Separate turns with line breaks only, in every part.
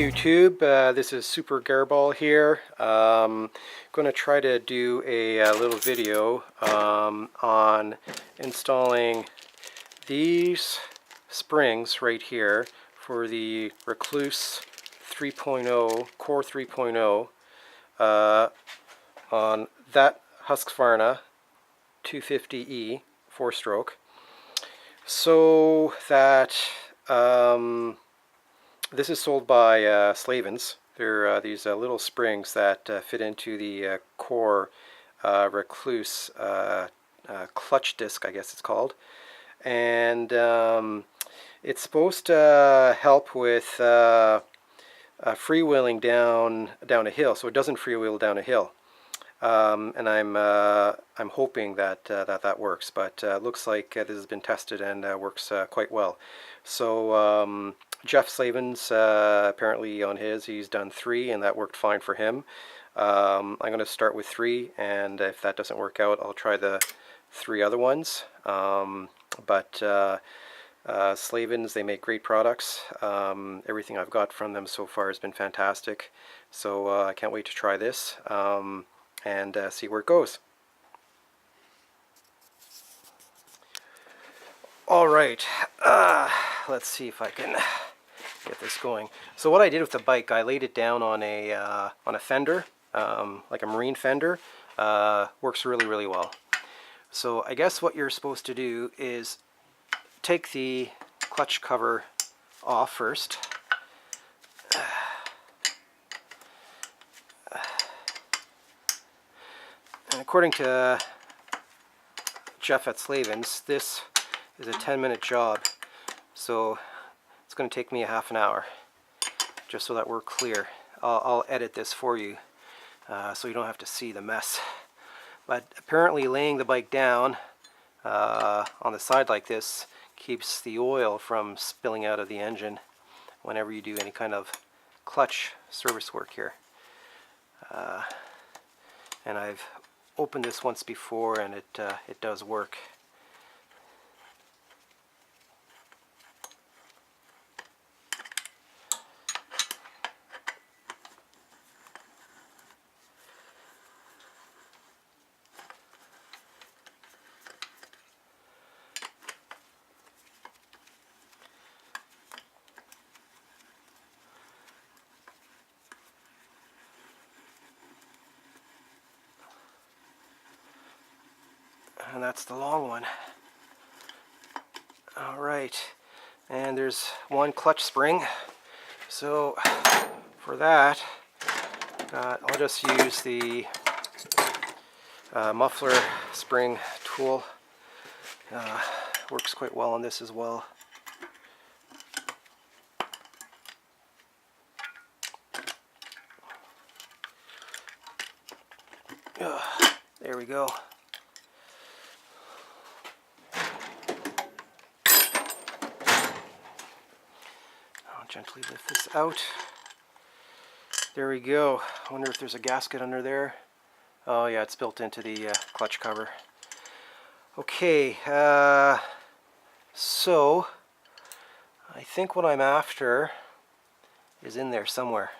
YouTube. This is Super Garball here. Going to try to do a little video on installing these springs right here for the Rekluse 3.0, Core 3.0 on that Husqvarna 250E 4-stroke. So that this is sold by Slavens. They're these little springs that fit into the Core Rekluse clutch disc, I guess it's called. And it's supposed to help with freewheeling down a hill, so it doesn't freewheel down a hill. And I'm hoping that that works, but looks like this has been tested and works quite well. So Jeff Slavens, apparently on his, he's done 3 and that worked fine for him. I'm going to start with 3, and if that doesn't work out, I'll try the 3 other ones. Slavens, they make great products. Everything I've got from them so far has been fantastic. So I can't wait to try this and see where it goes. All right, let's see if I can get this going. So what I did with the bike, I laid it down on a fender, like a marine fender. Works really well. So I guess what you're supposed to do is take the clutch cover off first. And according to Jeff at Slavens, this is a 10-minute job. So it's going to take me a half an hour, just so that we're clear. I'll edit this for you so you don't have to see the mess. But apparently laying the bike down on the side like this keeps the oil from spilling out of the engine whenever you do any kind of clutch service work here. And I've opened this once before, and it does work. And that's the long one. Alright, and there's one clutch spring. So for that, I'll just use the muffler spring tool. Works quite well on this as well. There we go. Gently lift this out. There we go. I wonder if there's a gasket under there. Oh yeah, it's built into the clutch cover. Okay, so I think what I'm after is in there somewhere.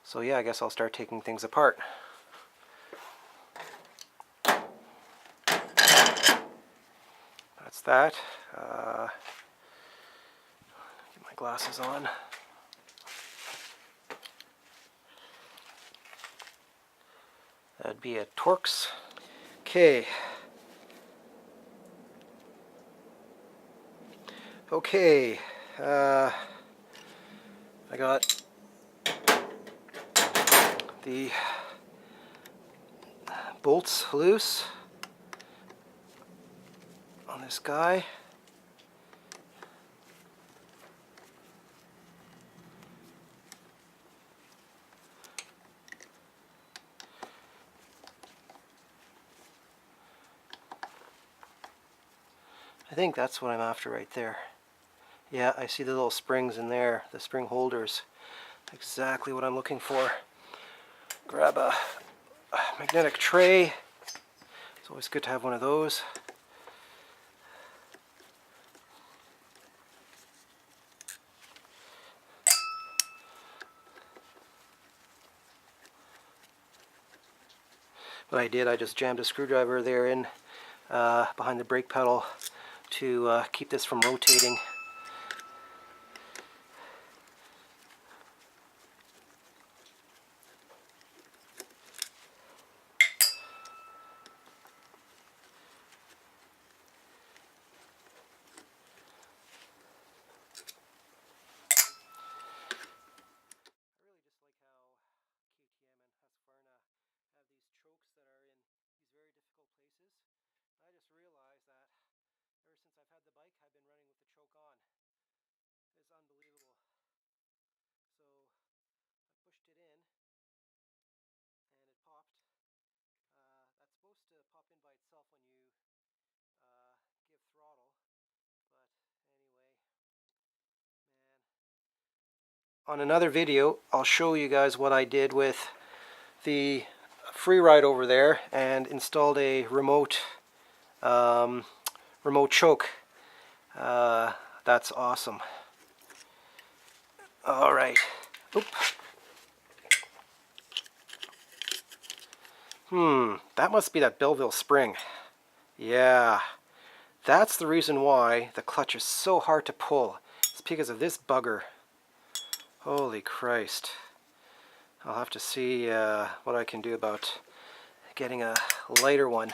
So yeah, I guess I'll start taking things apart. That's that. Get my glasses on. That'd be a Torx. Okay. Okay. I got the bolts loose on this guy. I think that's what I'm after right there. Yeah, I see the little springs in there, the spring holders. Exactly what I'm looking for. Grab a magnetic tray. It's always good to have one of those. what I did, I just jammed a screwdriver there in behind the brake pedal to keep this from rotating. On another video, I'll show you guys what I did with the free ride over there and installed a remote choke. That's awesome. All right. Oop. That must be that Belleville spring. Yeah, that's the reason why the clutch is so hard to pull. It's because of this bugger. Holy Christ. I'll have to see what I can do about getting a lighter one.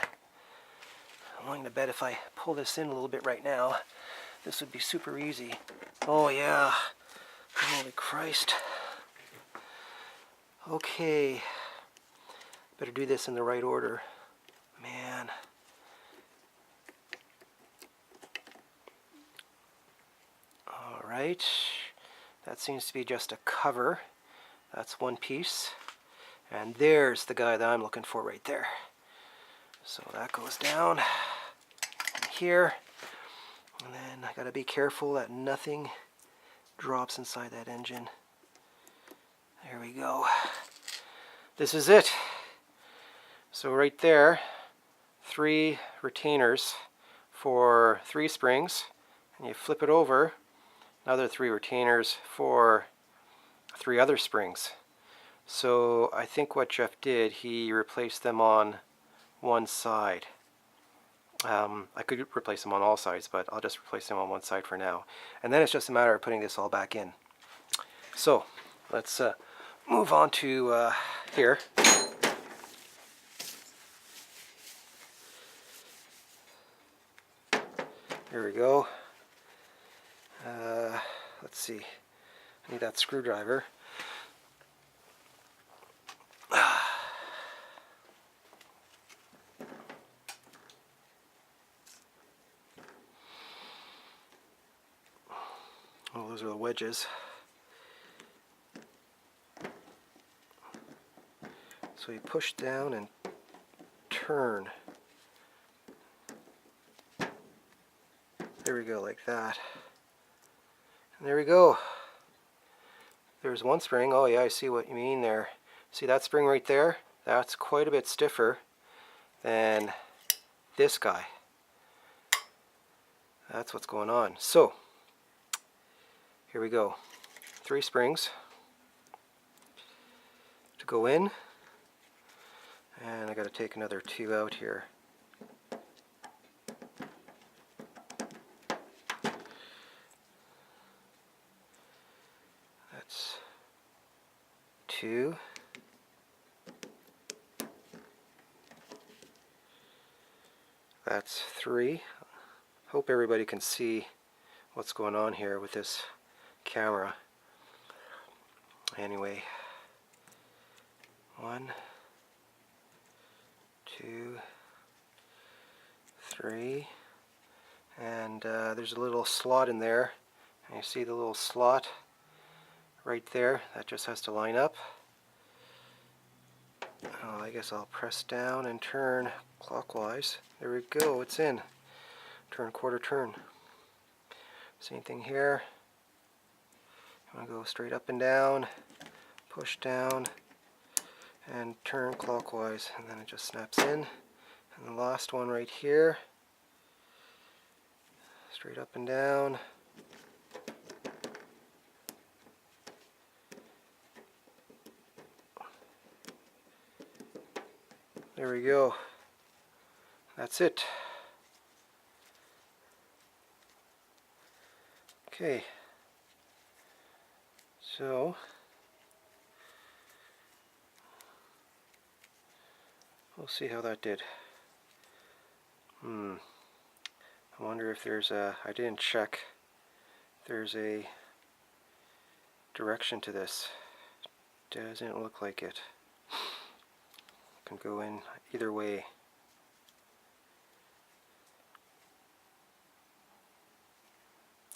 I'm willing to bet if I pull this in a little bit right now, this would be super easy. Oh yeah. Holy Christ. Okay. Better do this in the right order. Man. Alright. That seems to be just a cover. That's one piece. And there's the guy that I'm looking for right there. So that goes down here. And then I gotta be careful that nothing drops inside that engine. There we go. This is it. So right there, 3 retainers for 3 springs, and you flip it over, another 3 retainers for 3 other springs. So I think what Jeff did, he replaced them on one side. I could replace them on all sides, but I'll just replace them on one side for now. And then it's just a matter of putting this all back in. So let's move on to here. There we go. Let's see. I need that screwdriver. Oh, those are the wedges. So you push down and turn. There we go, like that. And there we go. There's one spring. Oh yeah, I see what you mean there. See that spring right there? That's quite a bit stiffer than this guy. That's what's going on. So, here we go. 3 springs to go in. And I got to take another 2 out here. That's 2. That's 3. Hope everybody can see what's going on here with this camera. Anyway, 1, 2, 3, and there's a little slot in there. And you see the little slot right there? That just has to line up. Oh, I guess I'll press down and turn clockwise. There we go, it's in. Turn quarter turn. Same thing here. I'm going to go straight up and down, push down, and turn clockwise, and then it just snaps in. And the last one right here, straight up and down. There we go. That's it. Okay. So we'll see how that did. I wonder if there's a, I didn't check, there's a direction to this. Doesn't look like it. Can go in either way.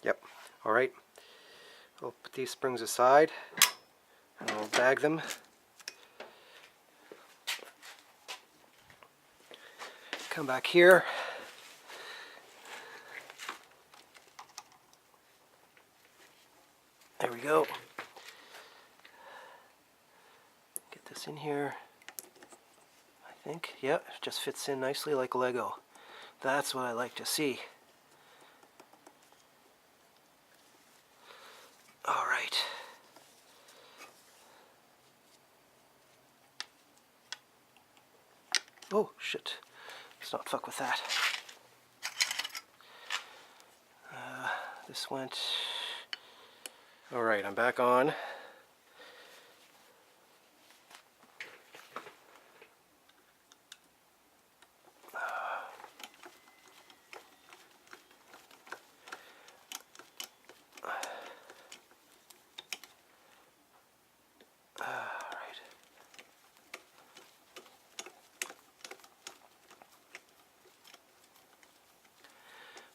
Yep. Alright. I'll put these springs aside and I'll bag them. Come back here. There we go. Get this in here. I think, yeah, it just fits in nicely like Lego. That's what I like to see. All right. Oh, shit. Let's not fuck with that. This went... All right, I'm back on.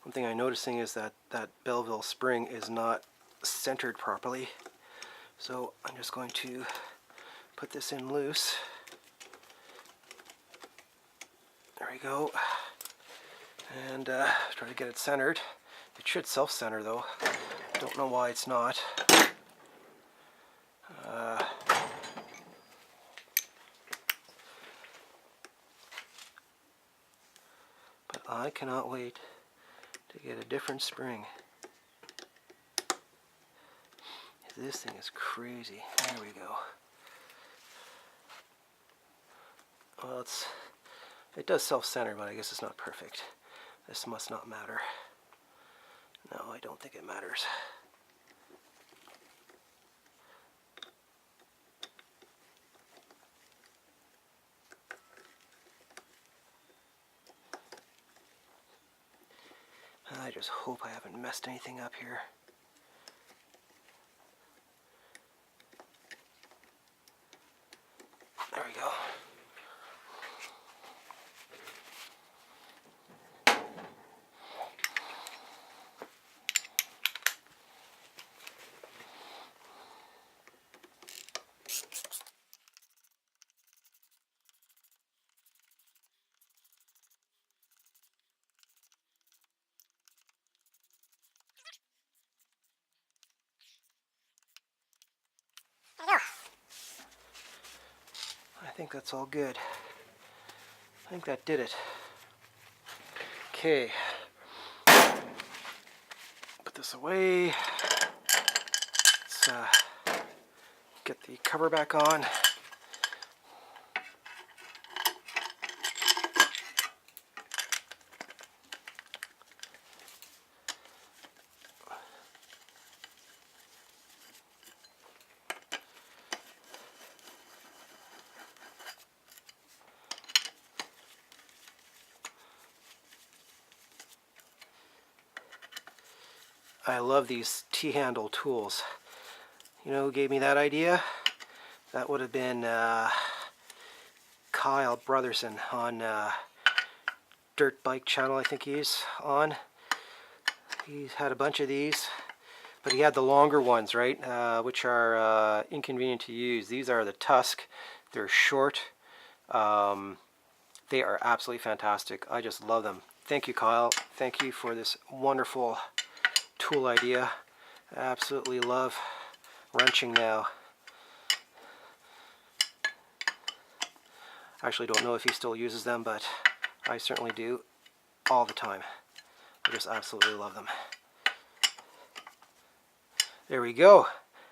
One thing I'm noticing is that that Belleville spring is not centered properly. So I'm just going to put this in loose. There we go. And try to get it centered. It should self-center though. Don't know why it's not. But I cannot wait to get a different spring. This thing is crazy. There we go. Well, it does self-center, but I guess it's not perfect. This must not matter. No, I don't think it matters. I just hope I haven't messed anything up here. There we go. I think that's all good. I think that did it. Okay. Put this away. Let's get the cover back on. I love these T-handle tools. You know who gave me that idea? That would have been Kyle Brotherson on Dirt Bike Channel, I think he's on. He's had a bunch of these, but he had the longer ones, right? Which are inconvenient to use. These are the Tusk. They're short. They are absolutely fantastic. I just love them. Thank you, Kyle. Thank you for this wonderful tool idea. I absolutely love wrenching now. I actually don't know if he still uses them, but I certainly do all the time. I just absolutely love them. There we go.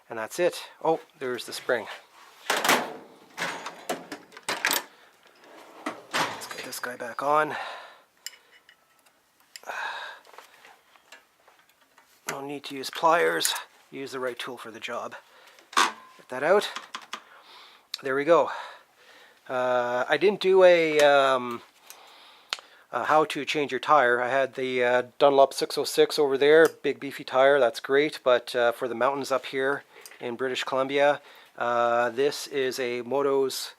And that's it. Oh, there's the spring. this guy back on. No need to use pliers. Use the right tool for the job. Get that out. There we go. I didn't do a how to change your tire. I had the Dunlop 606 over there, big beefy tire, that's great, but for the mountains up here in British Columbia, this is a Moto's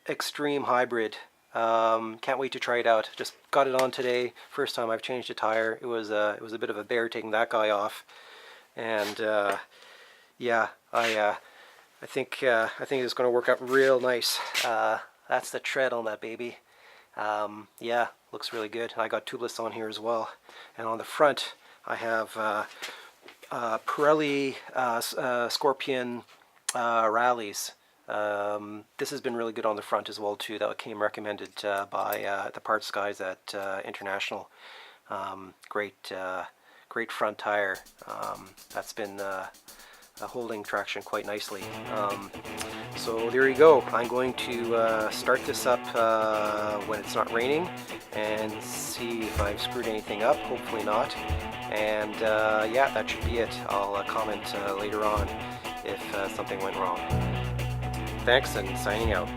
Extreme Hybrid. Can't wait to try it out. Just got it on today. First time I've changed a tire. It was a bit of a bear taking that guy off, and yeah, I think it's going to work out real nice. That's the tread on that baby. Yeah, looks really good. I got tubeless on here as well, and on the front I have Pirelli Scorpion rallies. This has been really good on the front as well too. That came recommended by the parts guys at International. Great front tire. That's been holding traction quite nicely. So there you go. I'm going to start this up when it's not raining and see if I've screwed anything up. Hopefully not. And yeah, that should be it. I'll comment later on if something went wrong. Thanks, and signing out.